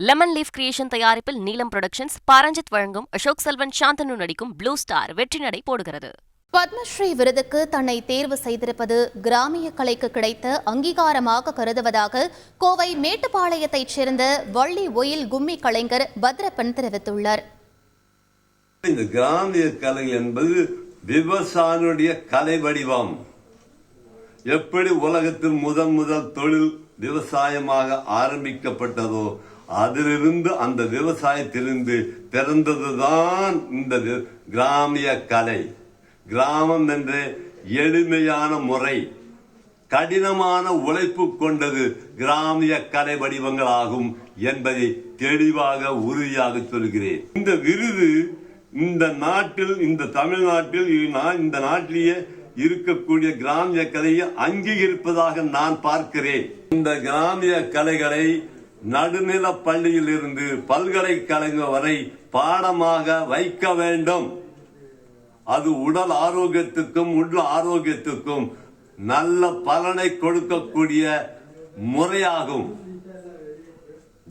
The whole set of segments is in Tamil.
லெமன் லீஃப் கிரியேஷன் தயாரிப்பில் நீலம் புரொடக்ஷன்ஸ், பாரஞ்சித் வழங்கும் அசோக் செல்வன், சாந்தனு நடிக்கும் ப்ளூ ஸ்டார் வெற்றி நடை போடுகிறது. பத்மஸ்ரீ விருதுக்கு தன்னை தேர்வு செய்திருப்பது கிராமிய கலைக்கு கிடைத்த அங்கீகாரமாக கருதுவதாக கோவை மேட்டுப்பாளையத்தைச் சேர்ந்த வள்ளி ஒயில் கும்மி கலைஞர் பத்ரப்பன் தெரிவித்துள்ளார். இந்த கிராமிய கலை என்பது விவசாயினுடைய கலை வடிவம். எப்படி உலகத்தில் முதல் தொழில் விவசாயமாக ஆரம்பிக்கப்பட்டதோ அதிலிருந்து அந்த விவசாயத்திலிருந்து பிறந்ததுதான் இந்த கிராமிய கலை. கிராமம் என்ற எளிமையான முறை, கடினமான உழைப்பு கொண்டது கிராமிய கலை வடிவங்கள் ஆகும் என்பதை தெளிவாக உறுதியாக சொல்கிறேன். இந்த விருது இந்த நாட்டில், இந்த தமிழ்நாட்டில், இந்த நாட்டிலேயே இருக்கக்கூடிய கிராமிய கலையை அங்கீகரிப்பதாக நான் பார்க்கிறேன். இந்த கிராமிய கலைகளை நடுநில பள்ளியில் இருந்து பல்கலைக்கழகம் வரை பாடமாக வைக்க வேண்டும். அது உடல் ஆரோக்கியத்துக்கும் உள்ள ஆரோக்கியத்துக்கும் நல்ல பலனை கொடுக்கக்கூடிய முறையாகும்.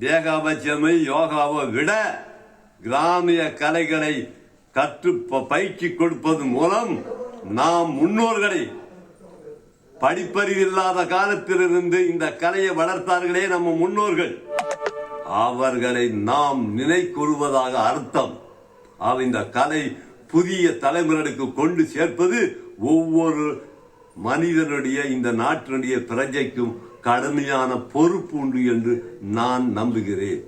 தேகாபட்சமை யோகாவை விட கிராமிய கலைகளை கற்று பயிற்சி கொடுப்பது மூலம் நாம் முன்னோர்களை, படிப்பறிவு இல்லாத காலத்திலிருந்து இந்த கலையை வளர்த்தார்களே நம்ம முன்னோர்கள், அவர்களை நாம் நினைக்கூறுவதாக அர்த்தம். இந்த கலை புதிய தலைமுறைக்கு கொண்டு சேர்ப்பது ஒவ்வொரு மனிதனுடைய, இந்த நாட்டினுடைய பிரஜைக்கும் கடுமையான பொறுப்பு உண்டு என்று நான் நம்புகிறேன்.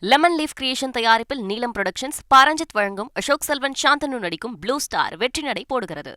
லெமன் லீஃப் கிரியேஷன் தயாரிப்பில் நீலம் புரொடக்ஷன்ஸ், பாரஞ்சித் வழங்கும் அசோக் செல்வன், சாந்தனு நடிக்கும் ப்ளூ ஸ்டார் வெற்றி நடை போடுகிறது.